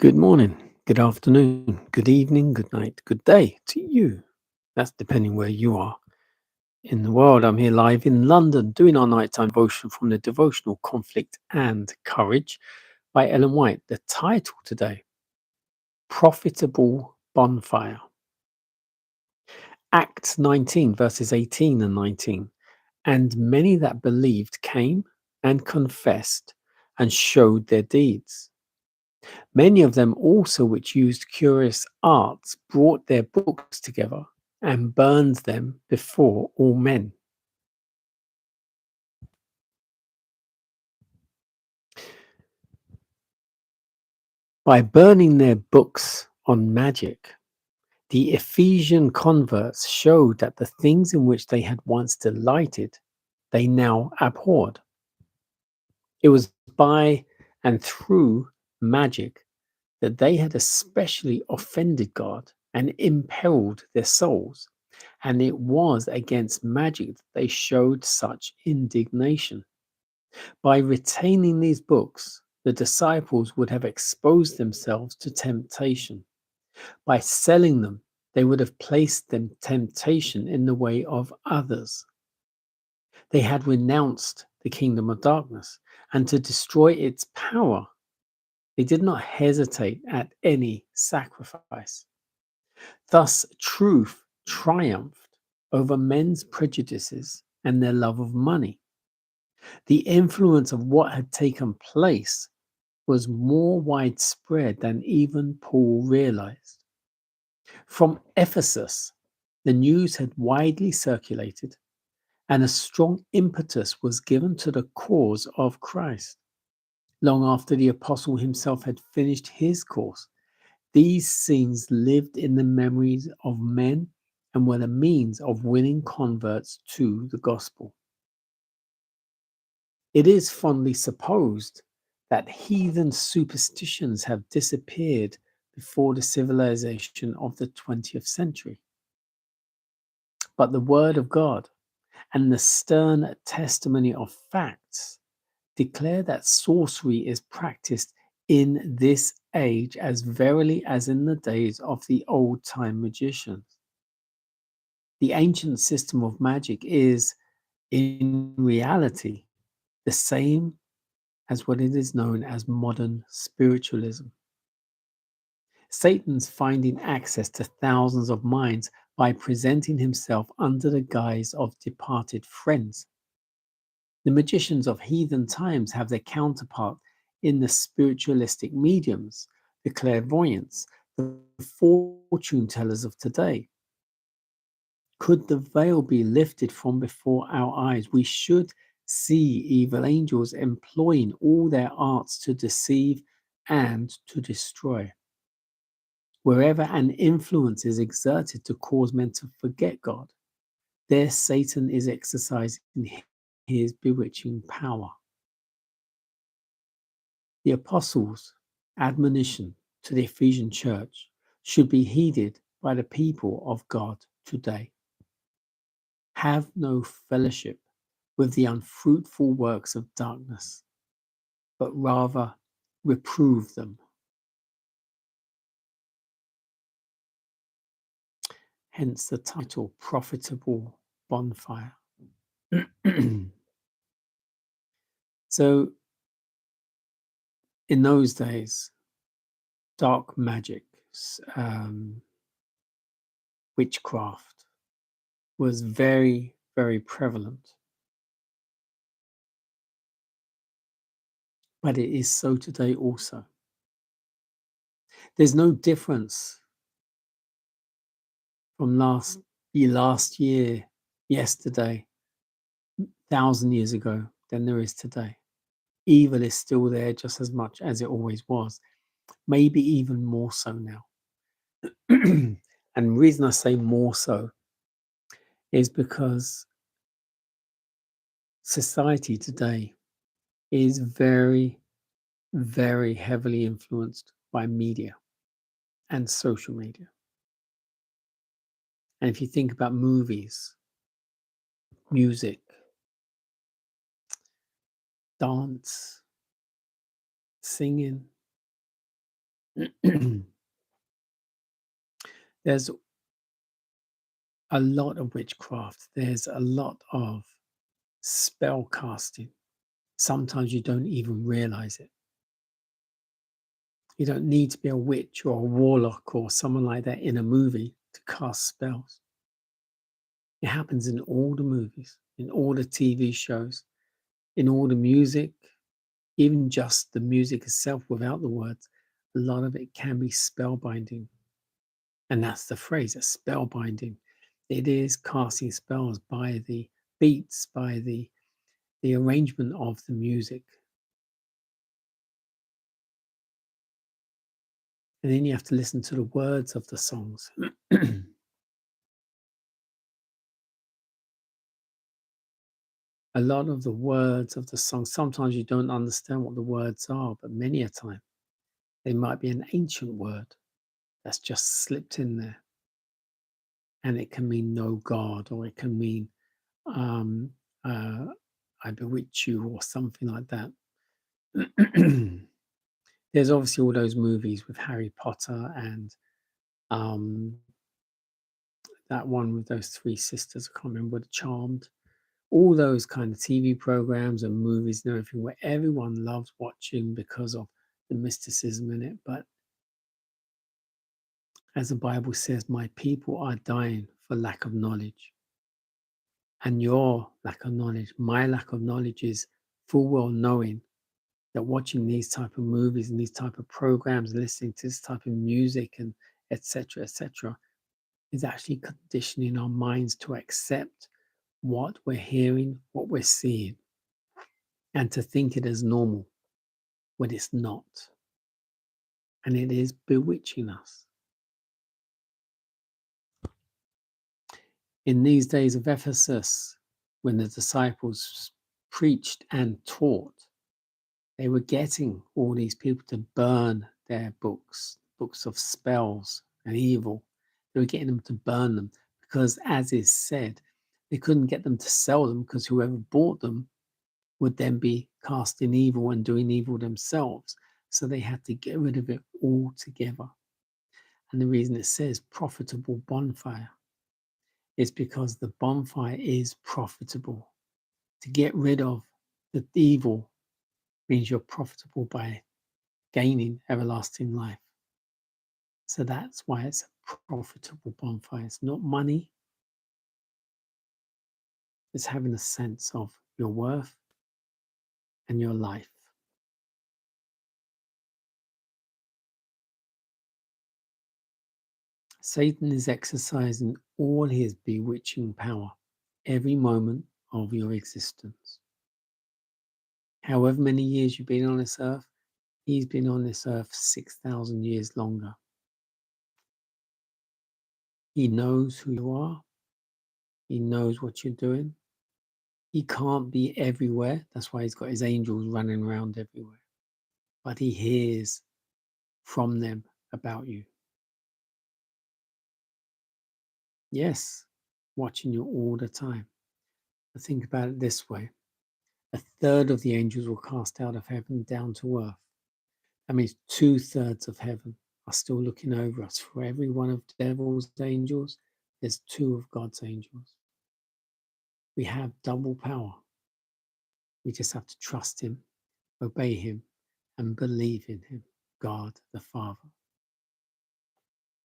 Good morning, good afternoon, good evening, good night, good day to you. That's depending where you are in the world. I'm here live in London doing our nighttime devotion from the devotional Conflict and Courage by Ellen White. The title today, Profitable Bonfire. Acts 19, verses 18 and 19. And many that believed came and confessed and showed their deeds. Many of them also which used curious arts brought their books together and burned them before all men. By burning their books on magic, the Ephesian converts showed that the things in which they had once delighted, they now abhorred. It was by and through magic that they had especially offended God and imperiled their souls. And it was against magic that they showed such indignation. By retaining these books, the disciples would have exposed themselves to temptation. By selling them, they would have placed them temptation in the way of others. They had renounced the kingdom of darkness, and to destroy its power, they did not hesitate at any sacrifice. Thus, truth triumphed over men's prejudices and their love of money. The influence of what had taken place was more widespread than even Paul realized. From Ephesus, the news had widely circulated, and a strong impetus was given to the cause of Christ. Long after the apostle himself had finished his course, these scenes lived in the memories of men and were the means of winning converts to the gospel. It is fondly supposed that heathen superstitions have disappeared before the civilization of the 20th century. But the Word of God and the stern testimony of facts declare that sorcery is practiced in this age as verily as in the days of the old time magicians. The ancient system of magic is, in reality, the same as what it is known as modern spiritualism. Satan's finding access to thousands of minds by presenting himself under the guise of departed friends. The magicians of heathen times have their counterpart in the spiritualistic mediums, the clairvoyants, the fortune tellers of today. Could the veil be lifted from before our eyes, we should see evil angels employing all their arts to deceive and to destroy. Wherever an influence is exerted to cause men to forget God, there Satan is exercising his bewitching power. The apostles' admonition to the Ephesian church should be heeded by the people of God today. Have no fellowship with the unfruitful works of darkness, but rather reprove them. Hence the title, Profitable Bonfire. So, in those days, dark magic, witchcraft was very, very prevalent. But it is so today also. There's no difference from last year, yesterday, 1,000 years ago than there is today. Evil is still there just as much as it always was, maybe even more so now. And the reason I say more so is because society today is very, very heavily influenced by media and social media. And if you think about movies, music, dance, singing, There's a lot of witchcraft. There's a lot of spell casting. Sometimes you don't even realize it. You don't need to be a witch or a warlock or someone like that in a movie to cast spells. It happens in all the movies, in all the TV shows, in all the music, even just the music itself without the words. A lot of it can be spellbinding. And that's the phrase, a spellbinding. It is casting spells by the beats, by the arrangement of the music. And then you have to listen to the words of the songs. A lot of the words of the song, sometimes you don't understand what the words are, but many a time they might be an ancient word that's just slipped in there. And it can mean no God, or it can mean um, I bewitch you, or something like that. There's obviously all those movies with Harry Potter and um, that one with those three sisters. I can't remember, the Charmed. All those kind of TV programs and movies and everything where everyone loves watching because of the mysticism in it. But as the Bible says, my people are dying for lack of knowledge. And your lack of knowledge, my lack of knowledge, is full well knowing that watching these type of movies and these type of programs, listening to this type of music and etc., is actually conditioning our minds to accept what we're hearing, what we're seeing, and to think it as normal when it's not. And it is bewitching us. In these days of Ephesus, when the disciples preached and taught, they were getting all these people to burn their books of spells and evil. They were getting them to burn them because, as is said, they couldn't get them to sell them because whoever bought them would then be casting evil and doing evil themselves. So they had to get rid of it altogether. And the reason it says profitable bonfire is because the bonfire is profitable. To get rid of the evil means you're profitable by gaining everlasting life. So that's why it's a profitable bonfire. It's not money. It's having a sense of your worth and your life. Satan is exercising all his bewitching power every moment of your existence. However many years you've been on this earth, he's been on this earth 6,000 years longer. He knows who you are. He knows what you're doing. He can't be everywhere. That's why he's got his angels running around everywhere. But he hears from them about you. Yes, watching you all the time. But think about it this way. A third of the angels were cast out of heaven down to earth. That means 2/3 of heaven are still looking over us. For every one of the devil's angels, there's 2 of God's angels. We have double power. We just have to trust him, obey him, and believe in him, God the Father.